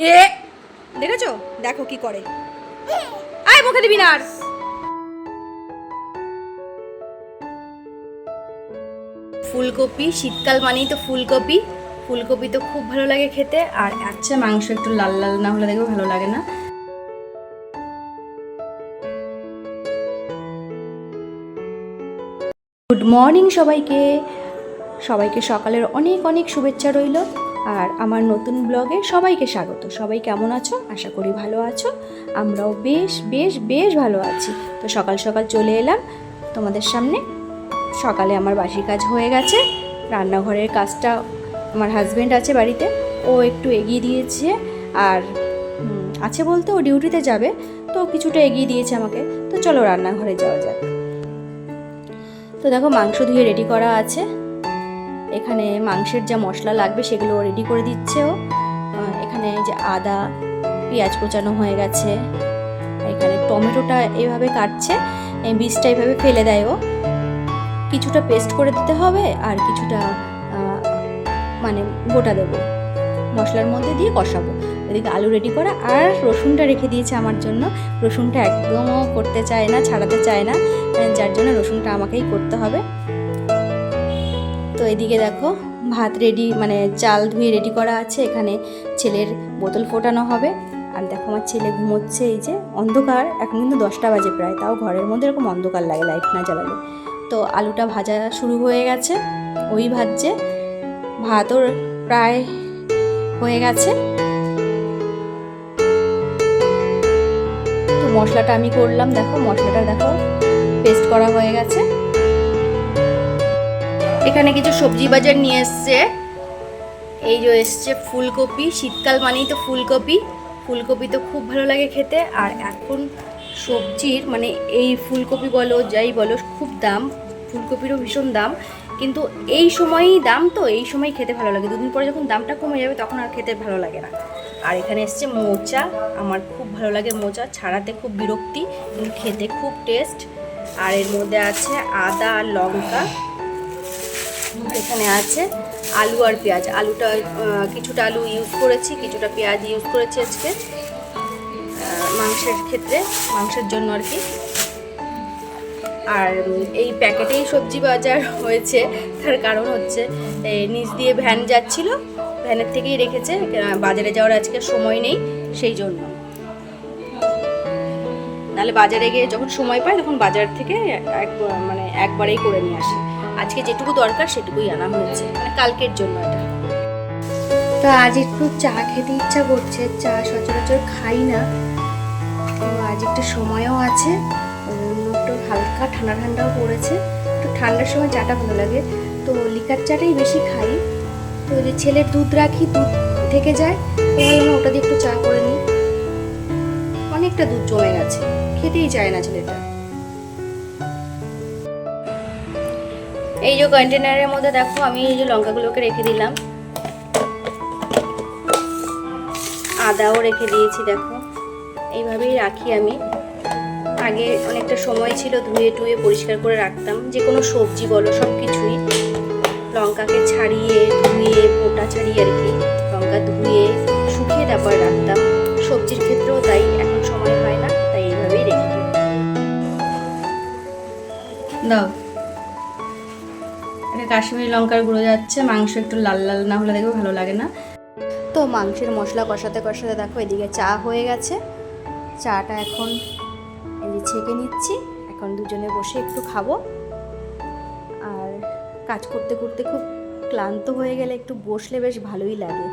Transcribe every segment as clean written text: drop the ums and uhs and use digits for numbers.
এ দেখেছো, দেখো কি করে। আয় মুখে দিবি না আর। ফুলকপি, শীতকাল মানেই তো ফুলকপি। ফুলকপি তো খুব ভালো লাগে খেতে। আর আচ্ছা, মাংস একটু লাল লাল না হলে দেখবে ভালো লাগে না। গুড মর্নিং সবাইকে। সবাইকে সকালের অনেক অনেক শুভেচ্ছা রইল। আর আমার নতুন ব্লগে সবাইকে স্বাগত। সবাই কেমন আছো? আশা করি ভালো আছো। আমরাও বেশ বেশ বেশ ভালো আছি। তো সকাল সকাল চলে এলাম তোমাদের সামনে। সকালে আমার বাসি কাজ হয়ে গেছে। রান্নাঘরের কাজটা আমার হাজব্যান্ড আছে বাড়িতে, ও একটু এগিয়ে দিয়েছে। আর আছে বলতে ও ডিউটিতে যাবে, তো কিছুটা এগিয়ে দিয়েছে আমাকে। তো চলো রান্নাঘরে যাওয়া যাক। তো দেখো, মাংস ধুয়ে রেডি করা আছে। এখানে মাংসের যা মশলা লাগবে সেগুলো রেডি করে দিচ্ছে ও। এখানে যে আদা পেঁয়াজ কোচানো হয়ে গেছে। এখানে টমেটোটা এভাবে কাটছে, বীজটা এভাবে ফেলে দেয় ও। কিছুটা পেস্ট করে দিতে হবে আর কিছুটা মানে গোটা দেবো, মশলার মধ্যে দিয়ে কষাবো। এদিকে আলু রেডি করা, আর রসুনটা রেখে দিয়েছে আমার জন্য। রসুনটা একদমও করতে চায় না, ছাড়াতে চায় না, যার জন্য রসুনটা আমাকেই করতে হবে। তো এদিকে দেখো, ভাত রেডি, মানে চাল ধুয়ে রেডি করা আছে। এখানে ছেলের বোতল ফোটানো হবে। আর দেখো আমার ছেলে ঘুমোচ্ছে। এই যে অন্ধকার, এখন কিন্তু 10টা বাজে প্রায়, তাও ঘরের মধ্যে এরকম অন্ধকার লাগে লাইট না জ্বালালে। তো আলুটা ভাজা শুরু হয়ে গেছে, ওই ভাজছে। ভাতও প্রায় হয়ে গেছে। তো মশলাটা আমি করলাম, দেখো মশলাটা দেখো পেস্ট করা হয়ে গেছে। এখানে কিছু সবজি বাজার নিয়ে এসছে। এই যে এসছে ফুলকপি। শীতকাল মানেই তো ফুলকপি। ফুলকপি তো খুব ভালো লাগে খেতে। আর এখন সবজির মানে এই ফুলকপি বলো যাই বলো খুব দাম, ফুলকপিরও ভীষণ দাম। কিন্তু এই সময়ই দাম, তো এই সময় খেতে ভালো লাগে। দুদিন পরে যখন দামটা কমে যাবে তখন আর খেতে ভালো লাগে না। আর এখানে এসছে মোচা। আমার খুব ভালো লাগে মোচা, ছাড়াতে খুব বিরক্তি কিন্তু খেতে খুব টেস্ট। আর এর মধ্যে আছে আদা আর লঙ্কা। এখানে আছে আলু আর পেঁয়াজ। আলুটা কিছুটা আলু ইউজ করেছি, কিছুটা পেঁয়াজ ইউজ করেছি আজকে মাংসের ক্ষেত্রে, মাংসের জন্য আর কি। আর এই প্যাকেটেই সবজি বাজার হয়েছে, তার কারণ হচ্ছে নিচ দিয়ে ভ্যান যাচ্ছিল, ভ্যানের থেকেই রেখেছে। বাজারে যাওয়ার আজকে সময় নেই, সেই জন্য। নাহলে বাজারে গিয়ে যখন সময় পায় তখন বাজার থেকে একবারেই করে নিয়ে আসে। আজকে যেটুকু দরকার সেটুকুই আনা হয়েছে, মানে কালকের জন্য এটা। তো আজ একটু চা খেতে ইচ্ছা করছে। চা সচরাচর খাই না, তো আজ একটু সময়ও আছে, একটু হালকা ঠান্ডা ঠান্ডাও পড়েছে। একটু ঠান্ডার সময় চাটা ভালো লাগে, তো লিকার চাটাই বেশি খাই। তো যে ছেলের দুধ রাখি, দুধ থেকে যায়, তো ভাবলাম ওটা দিয়ে একটু চা করে নিই। অনেকটা দুধ জমে গেছে, খেতেই চায় না ছেলেটা। এই যে কন্টেনারের মধ্যে দেখো আমি এই যে লঙ্কাগুলোকে রেখে দিলাম, আদাও রেখে দিয়েছি। দেখো এইভাবেই রাখি আমি। আগে অনেকটা সময় ছিল ধুয়ে টুয়ে পরিষ্কার করে রাখতাম, যে কোনো সবজি বলো সব কিছুই। লঙ্কাকে ছাড়িয়ে ধুয়ে, পোটা ছাড়িয়ে আর কি, লঙ্কা ধুয়ে শুকিয়ে তারপর রাখতাম। সবজির ক্ষেত্রেও তাই, এখন সময় হয় না, তাই এইভাবেই রেখে দিই। দাও, এটা কাশ্মীরি লঙ্কার গুঁড়ো যাচ্ছে। মাংস একটু লাল লাল না হলে দেখবে ভালো লাগে না। তো মাংসের মশলা কষাতে কষাতে দেখো এদিকে চা হয়ে গেছে। চাটা এখন এই যে ছেঁকে নিচ্ছি। এখন দুজনে বসে একটু খাবো। আর কাজ করতে করতে খুব ক্লান্ত হয়ে গেলে একটু বসলে বেশ ভালোই লাগে।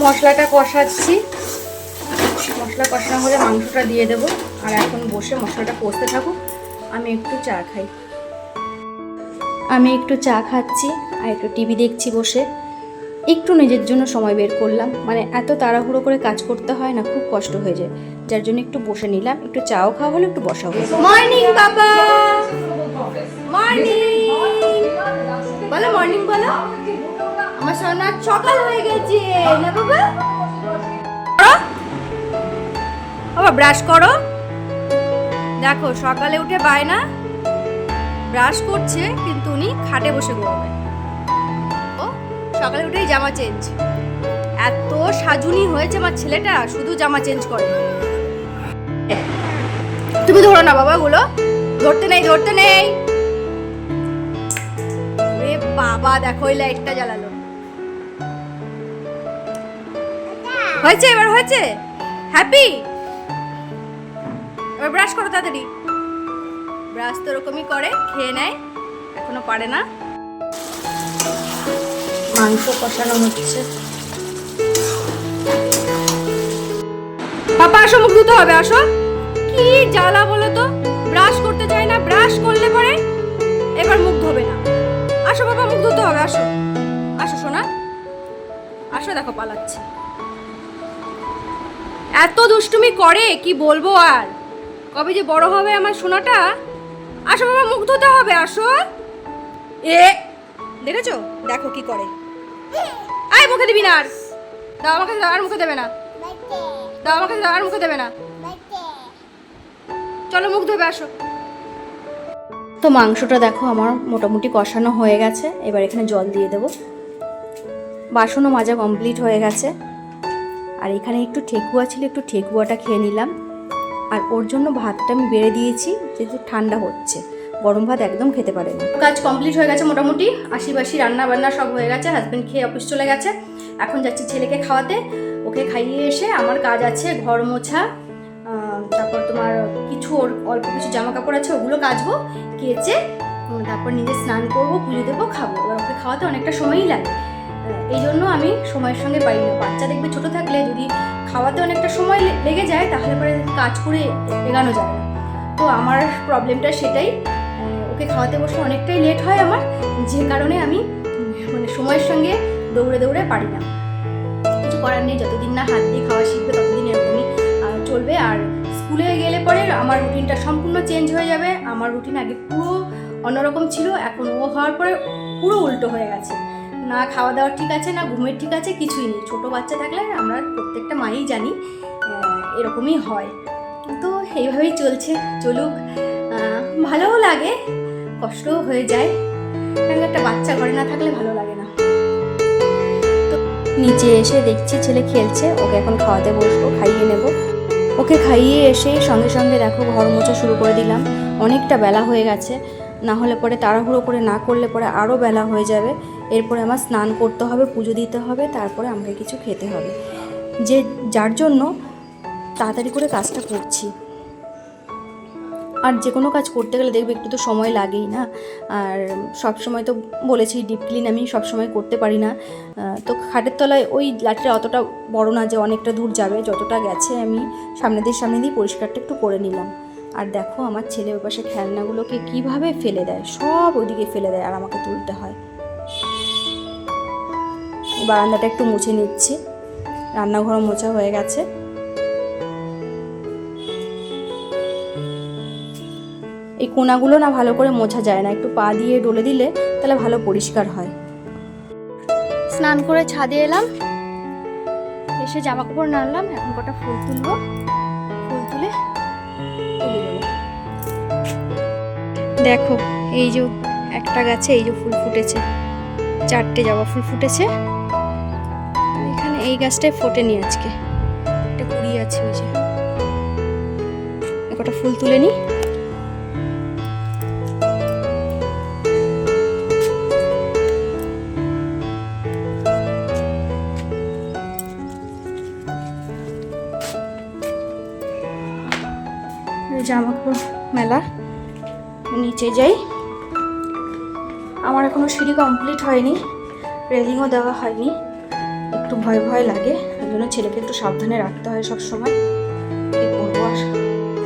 মশলাটা কষাচ্ছি, মশলা কষানো হলে মাংসটা দিয়ে দেবো। আর এখন বসে মশলাটা কষতে থাকুক, আমি একটু চা খাই। আমি একটু চা খাচ্ছি আর একটু টিভি দেখছি বসে। একটু নিজের জন্য সময় বের করলাম, মানে এত তাড়াহুড়ো করে কাজ করতে হয় না, খুব কষ্ট হয়ে যায়, যার জন্য একটু বসে নিলাম। একটু চাও খাওয়া হলো, একটু বসা হলো। মর্নিং বাবা, মর্নিং বলো, মর্নিং বলো। আমার সোনা সকাল হয়ে গেছে না বাবা? বাবা ব্রাশ করো। দেখো সকালে উঠে বায়না, ব্রাশ করছে কিন্তু উনি খাটে বসে ঘুমাবে। ও সকালে উঠেই জামা চেঞ্জ। এত সাজুনি হয়েছে আমার ছেলেটা, শুধু জামা চেঞ্জ করে। তুমি ধরো না বাবা, গুলো ধরতে নেই, ধরতে নেই। রে বাবা, দেখো ওই লাইটটা জ্বালালো। হয়েছে, এবার হয়েছে। হ্যাপি। এবার ব্রাশ করো তাড়াতাড়ি। ব্রাশ তো এরকমই করে, খেয়ে নেয়, এখনো পারে না। মাংস কষানো হচ্ছে। পাপা আসো, মুখ ধুতে হবে, আসো। কি জ্বালা বলো তো, ব্রাশ করতে চাই না, ব্রাশ করলে পরে এবার মুখ ধোবে না। আসো বাবা, মুখ ধুতে হবে, আসো আসো সোনা, আসো। দেখো পালাচ্ছে, এত দুষ্টুমি করে কি বলবো আর। কবে যে বড় হবে আমার সোনাটা। আসো বাবা, মুখ ধুতে হবে, আসো। এ দেখেছো, দেখো কি করে। আয় মুখে দিবি না আর। দাও আমাকে, আর মুখে দেবে না। দাও আমাকে, আর মুখে দেবে না। চলো মুখ ধোবে, আসো। তো মাংসটা দেখো আমার মোটামুটি কষানো হয়ে গেছে। এবার এখানে জল দিয়ে দেবো। বাসনও মাজা কমপ্লিট হয়ে গেছে। আর এখানে একটু ঠেকুয়া ছিল, একটু ঠেকুয়াটা খেয়ে নিলাম। আর ওর জন্য ভাতটা আমি বেড়ে দিয়েছি, যেহেতু ঠান্ডা হচ্ছে, গরম ভাত একদম খেতে পারে না। কাজ কমপ্লিট হয়ে গেছে মোটামুটি, আশিবাসি রান্না বান্না সব হয়ে গেছে। হাজব্যান্ড খেয়ে অফিস চলে গেছে। এখন যাচ্ছি ছেলেকে খাওয়াতে। ওকে খাইয়ে এসে আমার কাজ আছে ঘর মোছা, তারপর তোমার কিছু অল্প কিছু জামা কাপড় আছে, ওগুলো কাচবো, কেচে তারপর নিজে স্নান করবো, পুজো দেবো, খাবো। এবার ওকে খাওয়াতে অনেকটা সময়ই লাগে, এই জন্য আমি সময়ের সঙ্গে পারি না। বাচ্চা দেখবে ছোট থাকলে যদি খাওয়াতে অনেকটা সময় লেগে যায়, তাহলে পরে কাজ করে এগানো যায় না। তো আমার প্রবলেমটা সেটাই, ওকে খাওয়াতে বসে অনেকটাই লেট হয় আমার, যে কারণে আমি মানে সময়ের সঙ্গে দৌড়ে দৌড়ে পারি না। কিছু করার নেই, যতদিন না হাত দিয়ে খাওয়া শিখবে ততদিন এরকমই চলবে। আর স্কুলে গেলে পরে আমার রুটিনটা সম্পূর্ণ চেঞ্জ হয়ে যাবে। আমার রুটিন আগে পুরো অন্যরকম ছিল, এখন ও হওয়ার পরে পুরো উল্টো হয়ে গেছে। না খাওয়া দাওয়া ঠিক আছে, না ঘুমের ঠিক আছে, কিছুই নেই। ছোটো বাচ্চা থাকলে আমরা প্রত্যেকটা মাই জানি এরকমই হয়। তো এইভাবেই চলছে, চলুক। ভালোও লাগে, কষ্টও হয়ে যায়, কারণ একটা বাচ্চা ঘরে না থাকলে ভালো লাগে না। তো নিচে এসে দেখছি ছেলে খেলছে, ওকে এখন খাওয়াতে বসবো, খাইয়ে নেব। ওকে খাইয়ে এসে সঙ্গে সঙ্গে দেখো ঘর মোছা শুরু করে দিলাম। অনেকটা বেলা হয়ে গেছে, না হলে পরে তাড়াহুড়ো করে না করলে পরে আরও বেলা হয়ে যাবে। এরপরে আমার স্নান করতে হবে, পুজো দিতে হবে, তারপরে আমাকে কিছু খেতে হবে, যে যার জন্য তাড়াতাড়ি করে কাজটা করছি। আর যে কোনো কাজ করতে গেলে দেখবে একটু তো সময় লাগেই না। আর সব সময় তো বলেছি ডিপ ক্লিন আমি সব সময় করতে পারি না। তো খাটের তলায় ওই লাঠিটা অতটা বড় না যে অনেকটা দূর যাবে, যতটা গেছে আমি সামনে দিয়ে পরিষ্কারটা একটু করে নিলাম। আর দেখো আমার ছেলে ওই পাশে খেলনাগুলোকে কীভাবে ফেলে দেয়, সব ওইদিকে ফেলে দেয় আর আমাকে তুলতে হয়। বারান্দাটা একটু মুছে নিচ্ছি, রান্নাঘরও মোছা হয়ে গেছে। এই কোনাগুলো না ভালো করে মোছা যায় না, একটু পা দিয়ে ডলে দিলে তাহলে ভালো পরিষ্কার হয়। স্নান করে ছাদে এলাম, এসে জামা কাপড় নাড়লাম, এখন কটা ফুল তুলবো, ফুল তুলে দেখো এই যে একটা গাছে এই যে ফুল ফুটেছে, 4টে জবা ফুল ফুটেছে। এখানে এই গাছটায় ফোটেনি আজকে, একটা কুড়ি আছে, ওই যে কটা ফুল তুলে নি। জামা কাপড় মেলা, নিচে যাই। আমার এখনো সিঁড়ি কমপ্লিট হয়নি, রেলিংও দেওয়া হয়নি, একটু ভয় ভয় লাগে, ওই জন্য ছেলেকে একটু সাবধানে রাখতে হয় সব সময়। কি করবো আর।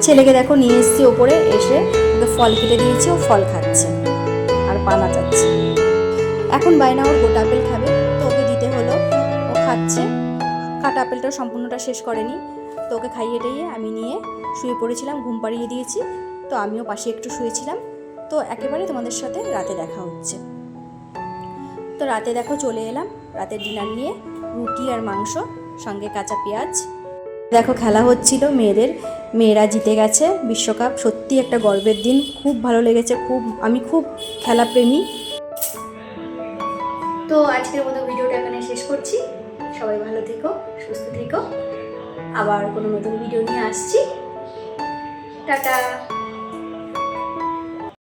ছেলেকে দেখো নিয়ে এসেছি ওপরে, এসে ওকে ফল কেটে দিয়েছি, ও ফল খাচ্ছে আর পানা যাচ্ছে। এখন বায়না ওর গোটা আপেল খাবে, তো ওকে দিতে হলো, ও খাচ্ছে। কাটা আপেলটা সম্পূর্ণটা শেষ করেনি, তো ওকে খাইয়ে টাইয়ে আমি নিয়ে শুয়ে পড়েছিলাম, ঘুম পাড়িয়ে দিয়েছি। তো আমিও পাশে একটু শুয়েছিলাম। তো একেবারে তোমাদের সাথে রাতে দেখা হচ্ছে। তো রাতে দেখো চলে এলাম রাতের ডিনার নিয়ে, রুটি আর মাংস, সঙ্গে কাঁচা পেঁয়াজ। দেখো খেলা হচ্ছিল মেয়েদের, মেয়েরা জিতে গেছে বিশ্বকাপ। সত্যি একটা গর্বের দিন, খুব ভালো লেগেছে, আমি খুব খেলাপ্রেমী। তো আজকের মতো ভিডিওটা করছি। সবাই ভালো থেকো, সুস্থ থেকো। আবার কোনো নতুন ভিডিও নিয়ে আসছি। টাটা।